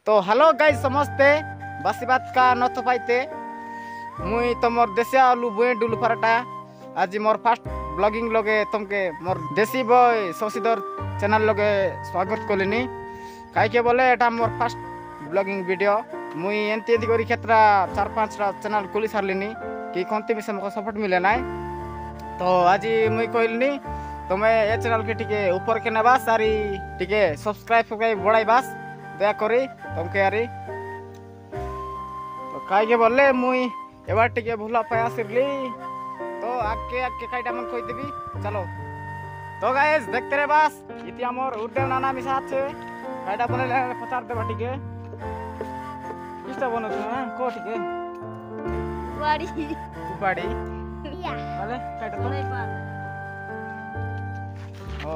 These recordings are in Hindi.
तो हेलो गाइस समस्ते बासी बात का नथ पाइते मुई तमर देसिया आलू बुए डुलु पराटा आज मोर फास्ट ब्लॉगिंग लगे तुमके मोर देसी बॉय शशिधर चैनल लगे स्वागत कलिनी कहीं बोले एटा मोर फास्ट ब्लॉगिंग वीडियो मुई एंती एंती करी क्षेत्र 4-5 चैनल खोली सारलिनी कि कोनते भी हमको सपोर्ट मिले ना तो आज मुई कहलिनी तुम्हें ये चैनल के टिके ऊपर के नबास सारी टिके सब्सक्राइब बढ़ाई बास दया करी तुमके यारी तो कहीं बोले मुई एबार टिके भूला पाया सिरली तो आगे आगे काईटा मन खोई देबी चलो तो गाइस देखते रे बास इति हमर उर्देव नाना मिसा আছে काईटा बनेले पचार देबा टिके किसटा बनत ना को टिके उपाड़ी या अरे काईटा तो नहीं पा ओ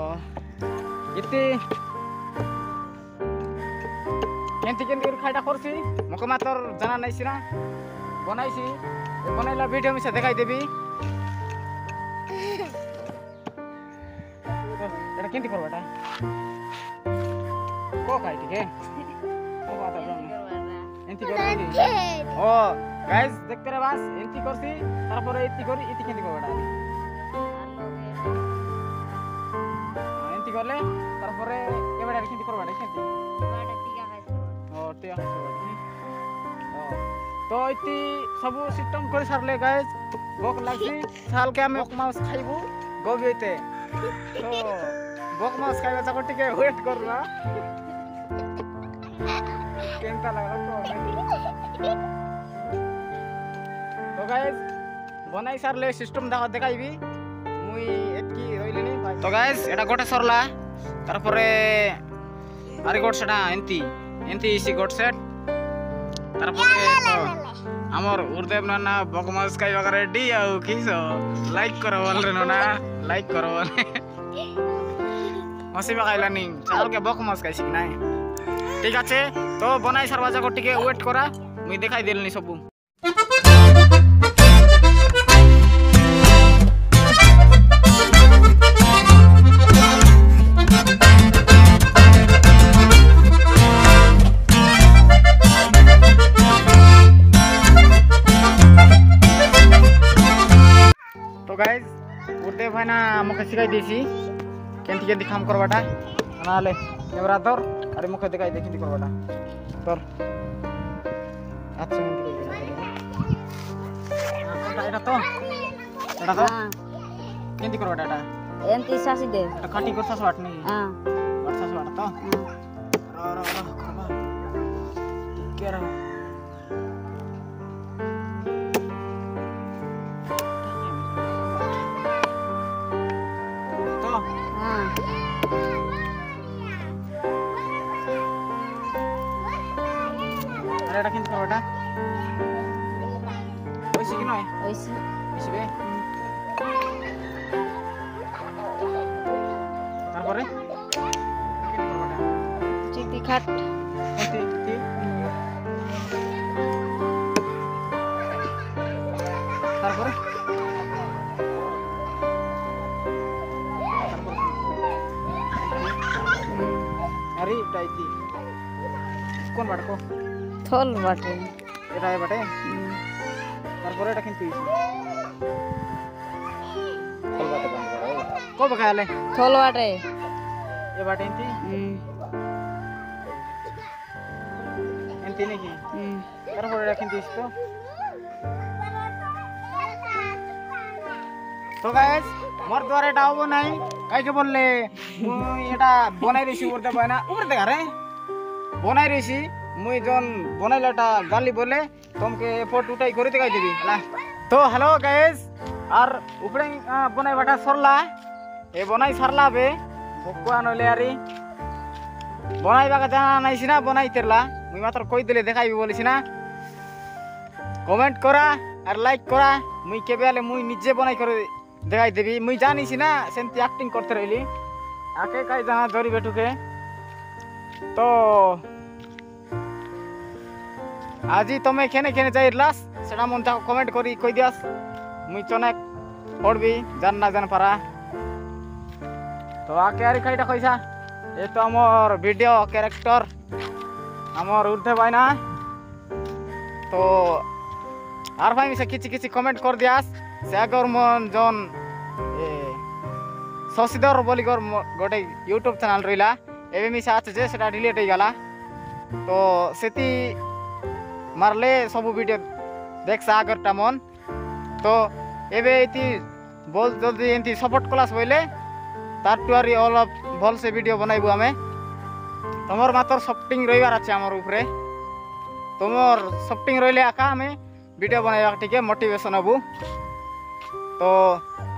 इति केंती केंती खाईटा करसी मको मातर जाना नहीं सिना बनाइसी बनाइला वीडियो में से दिखाई देबी एटा केंती करबाटा को खाई ठीक को बात एंती करबी ओ गाइस देखते रे बास एंती करसी तार पर एंती करी इति केंती करबाटा एंती करले तार पर एबाडा केंती करबाटा केंती बाडा टिका खाइसो ओ टिका खाइसो तो इति सब सिस्टम कर सारले गाइस भोक लागसी साल के हम मांस खाइबू गोबीते तो भोक मांस खाइबा जाको टिके वेट करना केनता लागला तो गाइस बनाई सारले सिस्टम देखाइबी मुई एतकी रइलेनी तो गाइस एटा गोटे सरला तार परे आरे गोट सेटा एंती एंती इसी गोट सेट तार परे हमर उर्देव नाना बकमास खाइबा रेडी आउ किसो लाइक करो बोल रे नाना लाइक करो बोले हसीबा खाइलानी चल के बकमास खाइसी कि नाही ठीक আছে तो बनाई सरवा जाको टिके वेट करा मुई देखाई देलनी सबु तो गाइस उर्देव भाई ना मुखे सिखाई देसी केंती केंती काम करबाटा नाले कैमरा धर अरे मुखे दिखाई दे केंती करबाटा धर अच्छा एटा तो केंती करबाटा एटा एंती सासी दे एटा काटी कर सास वाटनी हां वर्षा से वाटता रो करबा के रहा अरे केंती करबाटा ओइसी कि नय ओइसी ओइसी बे तार परे केंती करबाटा चिती खाट केंती तार परे अरे टाइटी कोन बाटा को थोल बाटे एटा है बाटे तार पर एटा केंती थोल बाटे बंद को बकाले थोल बाटे ये बाटे एंती एंती नहीं की तार पर एटा केंती तो गाइस मोर द्वारा एटा होबो नाही काई के बोलले मुई एटा बनाई रेसी उरते बना उर देखा रे बनाई रेसी मुई जोन बनाइलाटा गाली बोले तुमके फोटो उठाई करी दिखाई देबी हला तो हेलो गाइस और उपरे बनाई बाटा सरला ए बनाई सरला बे भक्का नले यारी बनाई बाका जाना नाही सिना बनाई तेरला मुई मात्र कई दिले देखाइबी बोलिस ना कमेंट करा और लाइक करा मुई केबेले मुई निजे बनाई कर देखाई देबी मुई जानी सिना सेंती एक्टिंग करते रहली आके काई जाना धरी बैठुके तो आज तुम्हें खेने खेने चाहिए सेटा मन जाको कमेंट करी कई दियास मुई चनेक पढ़बी जान ना जान पारा तो आके यार कईटा कैसा ये तो हमर वीडियो कैरेक्टर আমার ঊর্ধ্বে ভাই না তো আর ভাই মিশে কিছু কিছু কমেন্ট কর দিয়াস সে আগর মন জন শশীধর বলি গোটে यूट्यूब চ্যানেল রইলা এবে মিশা আছে যে সেটা ডিলিট হয়ে গেলা তো সেটি মারলে সবু ভিডিও দেখছা আগরটা মন তো এবে এটি বল যদি এমতি সপোর্ট ক্লাস বইলে তার টু আর অলপ ভলসে ভিডিও বনাইবু আমি তোমার মাত্র সফটিং রইবার আছে আমার উপরে তোমার সফটিং রইলে আকা আমি ভিডিও বনাইবা টিকে মোটিভেশন হবু তো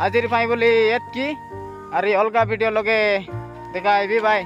আজির পাই বলি এতকি আর অলগা ভিডিও লগে দেখা আইবি বাই।